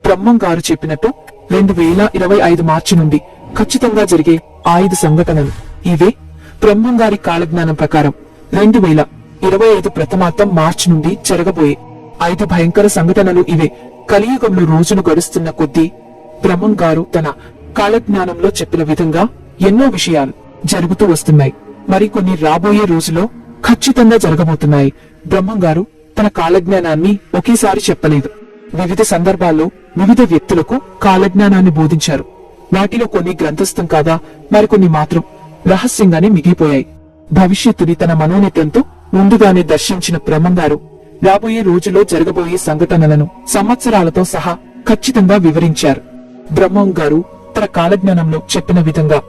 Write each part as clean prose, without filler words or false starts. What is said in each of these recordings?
బ్రహ్మం గారు చెప్పినట్టు 2025 మార్చి నుండి ఖచ్చితంగా జరిగే 5 సంఘటనలు ఇవే. బ్రహ్మం గారి కాలజ్ఞానం ప్రకారం 2025 ప్రథమార్థం మార్చి నుండి జరగబోయే 5 భయంకర సంఘటనలు ఇవే. కలియుగంలో రోజులు గడుస్తున్న కొద్దీ బ్రహ్మం గారు తన కాలజ్ఞానంలో చెప్పిన విధంగా ఎన్నో విషయాలు జరుగుతూ వస్తున్నాయి. మరికొన్ని రాబోయే రోజులో ఖచ్చితంగా జరగబోతున్నాయి. బ్రహ్మం గారు తన కాలజ్ఞానాన్ని ఒకేసారి చెప్పలేదు. వివిధ సందర్భాల్లో వివిధ వ్యక్తులకు కాలజ్ఞానాన్ని బోధించారు. వాటిలో కొన్ని గ్రంథస్థం కాగా మరికొన్ని మాత్రం రహస్యంగానే మిగిలిపోయాయి. భవిష్యత్తుని తన మనోనేత్రంతో ముందుగానే దర్శించిన బ్రహ్మం గారు రాబోయే రోజులో జరగబోయే సంఘటనలను సంవత్సరాలతో సహా ఖచ్చితంగా వివరించారు. బ్రహ్మం గారు తన కాలజ్ఞానంలో చెప్పిన విధంగా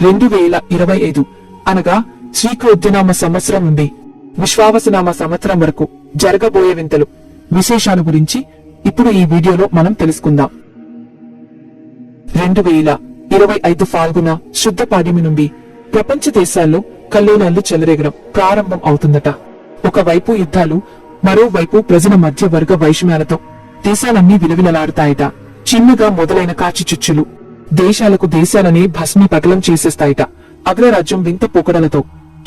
2025 అనగా శ్రీకృష్ణనామ సంవత్సరం నుండి విశ్వావసనామ సంవత్సరం వరకు జరగబోయే వింతలు, విశేషాల గురించి ఇప్పుడు ఈ వీడియోలో మనం తెలుసుకుందాం. 2025 ఫాల్గుణ శుద్ధ పాడ్యమి నుండి ప్రపంచ దేశాల్లో కల్లోలాలు చెలరేగడం ప్రారంభం అవుతుందట. ఒకవైపు యుద్ధాలు, మరోవైపు ప్రజల మధ్య వర్గ వైషమ్యాలతో దేశాలన్నీ విలవిలలాడుతాయట. చిన్నగా మొదలైన కాచిచుచ్చులు దేశాలకు దేశాలనే భస్మీపటలం చేసేస్తాయట. అగ్రరాజ్యం వింత పోకడలతో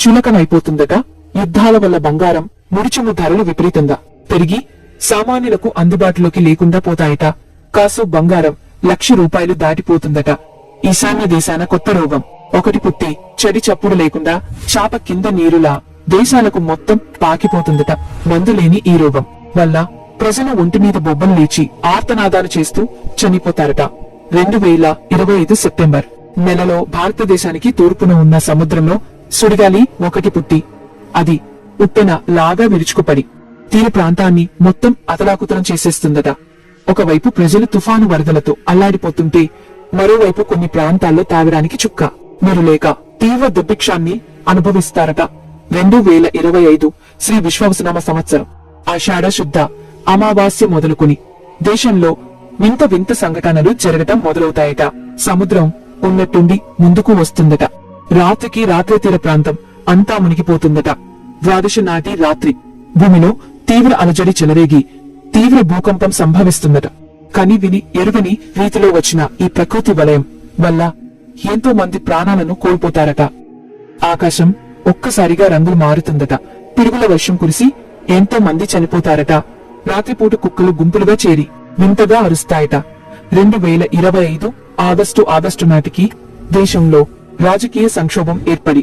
చులకనైపోతుందట. యుద్ధాల వల్ల బంగారం, ముడిచము ధరలు విపరీతంగా పెరిగి సామాన్యులకు అందుబాటులోకి లేకుండా పోతాయట. కాసు బంగారం ₹1,00,000 దాటిపోతుందట. ఈశాన్య దేశాన కొత్త రోగం ఒకటి పుట్టి చెడి చప్పుడు లేకుండా చాప కింద నీరులా దేశాలకు మొత్తం పాకిపోతుందట. మందులేని ఈ రోగం వల్ల ప్రజల ఒంటి మీద బొబ్బలు లేచి ఆర్తనాదాలు చేస్తూ చనిపోతారట. 2025 సెప్టెంబర్ నెలలో భారతదేశానికి తూర్పున ఉన్న సముద్రంలో సుడిగాలి ఒకటి పుట్టి అది ఉప్పెన లాగా విరుచుకుపడి తీర ప్రాంతాన్ని మొత్తం అతలాకుతలం చేసేస్తుందట. ఒకవైపు ప్రజలు తుఫాను వరదలతో అల్లాడిపోతుంటే మరోవైపు కొన్ని ప్రాంతాల్లో తాగడానికి చుక్క నీరు లేక తీవ్ర దుర్భిక్షాన్ని అనుభవిస్తారట. 2025 శ్రీ విశ్వావసనామ సంవత్సరం ఆషాఢ శుద్ధ అమావాస్య మొదలుకొని దేశంలో వింత వింత సంఘటనలు జరగటం మొదలవుతాయట. సముద్రం ఉన్నట్టుండి ముందుకు వస్తుందట. రాత్రికి రాత్రి తీర ప్రాంతం అంతా మునిగిపోతుందట. ద్వాదశ నాటి రాత్రి భూమిలో తీవ్ర అలజడి చెలరేగి తీవ్ర భూకంపం సంభవిస్తుందట. కని విని ఎరుగని రీతిలో వచ్చిన ఈ ప్రకృతి వలయం వల్ల ఎంతో మంది ప్రాణాలను కోల్పోతారట. ఆకాశం ఒక్కసారిగా రంగులు మారుతుందట. పిడుగుల వర్షం కురిసి ఎంతో మంది చనిపోతారట. రాత్రిపూట కుక్కలు గుంపులుగా చేరి వింతగా అరుస్తాయట. 2025 ఆగస్టు నాటికి దేశంలో రాజకీయ సంక్షోభం ఏర్పడి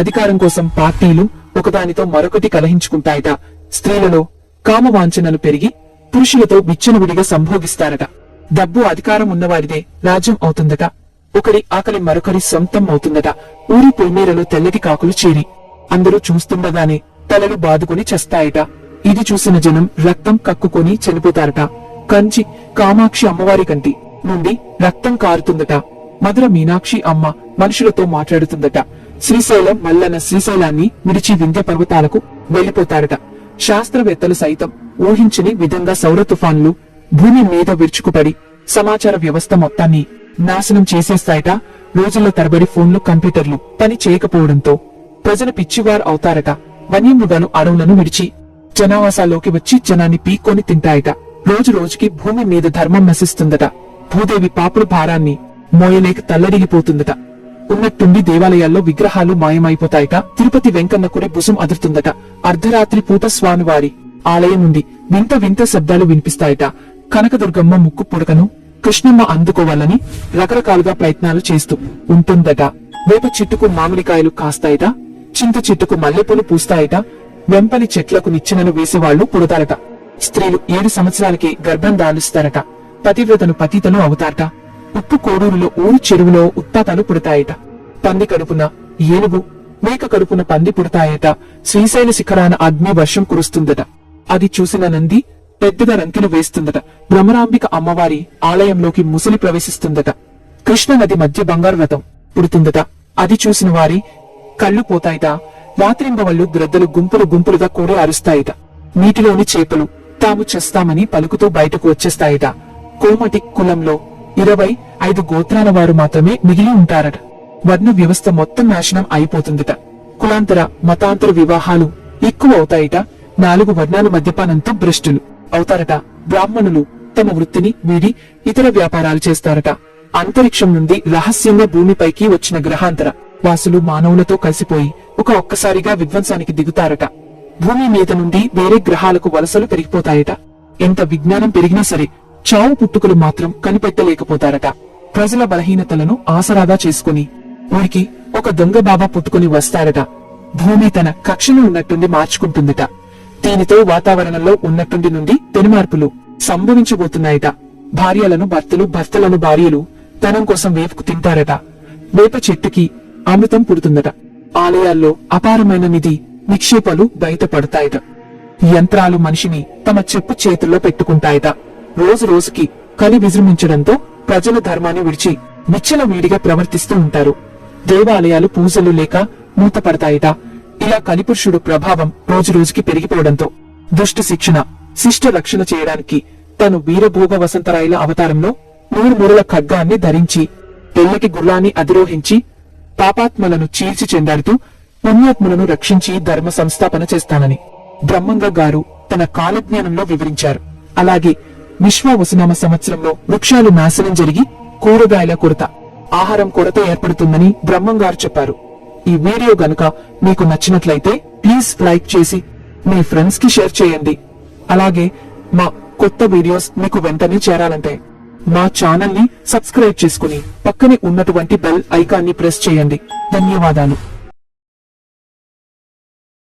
అధికారం కోసం పార్టీలు ఒకదానితో మరొకటి కలహించుకుంటాయట. స్త్రీలలో కామవాంఛనలు పెరిగి పురుషులతో విచ్చలవిడిగా సంభోగిస్తారట. డబ్బు అధికారం ఉన్నవారిదే రాజ్యం అవుతుందట. ఒకరి ఆకలి మరొకరి సొంతం అవుతుందట. ఊరి పొలిమేరలో తెల్లటి కాకులు చేరి అందరూ చూస్తుండగానే తలలు బాదుకుని చస్తాయట. ఇది చూసిన జనం రక్తం కక్కుకొని చనిపోతారట. కంచి కామాక్షి అమ్మవారి కంటి నుండి రక్తం కారుతుందట. మధుర మీనాక్షి అమ్మ మనుషులతో మాట్లాడుతుందట. శ్రీశైలం మల్లన్న శ్రీశైలాన్ని విడిచి వింధ్య పర్వతాలకు వెళ్లిపోతారట. శాస్త్రవేత్తలు సైతం ఊహించని విధంగా సౌర తుఫాన్లు భూమి మీద విరుచుకుపడి సమాచార వ్యవస్థ మొత్తాన్ని నాశనం చేసేస్తాయట. రోజుల తరబడి ఫోన్లు, కంప్యూటర్లు పని చేయకపోవడంతో ప్రజలు పిచ్చివారు అవుతారట. వన్యమృగాలు అడవులను విడిచి జనావాసాల్లోకి వచ్చి జనాన్ని పీక్కొని తింటాయట. రోజు రోజుకి భూమి మీద ధర్మం నశిస్తుందట. భూదేవి పాపుల భారాన్ని మోయలేక తల్లడిగిపోతుందట. ఉన్నట్టుండి దేవాలయాల్లో విగ్రహాలు మాయమైపోతాయట. తిరుపతి వెంకన్న కుడి భుజం అదురుతుందట. అర్ధరాత్రి పూట స్వామివారి ఆలయం నుండి వింత వింత శబ్దాలు వినిపిస్తాయట. కనకదుర్గమ్మ ముక్కు పుడకను కృష్ణమ్మ అందుకోవాలని రకరకాలుగా ప్రయత్నాలు చేస్తూ ఉంటుందట. వేప చెట్టుకు మామిడికాయలు కాస్తాయట. చింత చెట్టుకు మల్లెపూలు పూస్తాయట. వెంపలి చెట్లకు నిచ్చెనలు వేసేవాళ్లు పుడతారట. స్త్రీలు 7 సంవత్సరాలకే గర్భం దాలుస్తారట. పతివ్రతను పతితలు అవుతారట. ఉప్పు కోడూరులో ఊరి చెరువులో ఉత్పాతాలు పుడతాయట. పంది కడుపున ఏనుగు, మేక కడుపున పంది పుడతాయట. శ్రీశైల శిఖరాన అగ్ని వర్షం కురుస్తుందట. అది చూసిన నంది పెద్దగా రంకెలు వేస్తుందట. భ్రమరాంబిక అమ్మవారి ఆలయంలోకి ముసలి ప్రవేశిస్తుందట. కృష్ణ నది మధ్య బంగారు రథం పుడుతుందట. అది చూసిన వారి కళ్ళు పోతాయట. రాత్రింబవళ్లు గ్రద్దలు గుంపులు గుంపులుగా కూడా అరుస్తాయట. నీటిలోని చేపలు తాము చేస్తామని పలుకుతూ బయటకు వచ్చేస్తాయట. కోమటి కులంలో 25 గోత్రాల వారు మాత్రమే మిగిలి ఉంటారట. వర్ణ వ్యవస్థ మొత్తం నాశనం అయిపోతుందట. కులాంతర మతాంతర వివాహాలు ఎక్కువ అవుతాయట. 4 వర్ణాలు మద్యపానంతో భ్రష్టులు అవుతారట. బ్రాహ్మణులు తమ వృత్తిని వీడి ఇతర వ్యాపారాలు చేస్తారట. అంతరిక్షం నుండి రహస్యంగా భూమిపైకి వచ్చిన గ్రహాంతర వాసులు మానవులతో కలిసిపోయి ఒక్కసారిగా విధ్వంసానికి దిగుతారట. భూమి మీద నుండి వేరే గ్రహాలకు వలసలు పెరిగిపోతాయట. ఎంత విజ్ఞానం పెరిగినా సరే చావు పుట్టుకలు మాత్రం కనిపెట్టలేకపోతారట. ప్రజల బలహీనతలను ఆసరాగా చేసుకుని ఊరికి ఒక దొంగ బాబా పుట్టుకుని వస్తారట. భూమి తన కక్షను ఉన్నట్టుండి మార్చుకుంటుందట. దీనితో వాతావరణంలో ఉన్నట్టుండి నుండి పెనుమార్పులు సంభవించబోతున్నాయట. భార్యలను భర్తలు, భర్తలను భార్యలు ధనం కోసం వేపుకు తింటారట. వేప చెట్టుకి అమృతం పుడుతుందట. ఆలయాల్లో అపారమైన నిధి నిక్షేపాలు బయటపడతాయట. యంత్రాలు మనిషిని తమ చెప్పు చేతుల్లో పెట్టుకుంటాయట. రోజు రోజుకి కలి విజృంభించడంతో ప్రజల ధర్మాన్ని విడిచి విచ్చలవిడిగా ప్రవర్తిస్తూ ఉంటారు. దేవాలయాలు పూజలు లేక మూతపడతాయట. ఇలా కలిపురుషుడు ప్రభావం రోజు రోజుకి పెరిగిపోవడంతో దుష్ట శిక్షణ, శిష్ట రక్షణ చేయడానికి తను వీరభోగ వసంతరాయల అవతారంలో 3 మూరల ఖడ్గాన్ని ధరించి తెల్లకి గుర్రాన్ని అధిరోహించి పాపాత్మలను చీల్చి చెండాడుతూ పుణ్యాత్ములను రక్షించి ధర్మ సంస్థాపన చేస్తానని బ్రహ్మంగా గారు తన కాలజ్ఞానంలో వివరించారు. అలాగే విశ్వావసునామ సంవత్సరంలో వృక్షాలు నాశనం జరిగి కూరగాయల కొరత, ఆహారం కొరత ఏర్పడుతుందని బ్రహ్మంగారు చెప్పారు. ఈ వీడియో గనుక మీకు నచ్చినట్లయితే ప్లీజ్ లైక్ చేసి మీ ఫ్రెండ్స్ కి షేర్ చేయండి. అలాగే మా కొత్త వీడియోస్ మీకు వెంటనే చేరాలంటే మా ఛానల్ ని సబ్స్క్రైబ్ చేసుకుని పక్కనే ఉన్నటువంటి బెల్ ఐకాన్ ని ప్రెస్ చేయండి. ధన్యవాదాలు.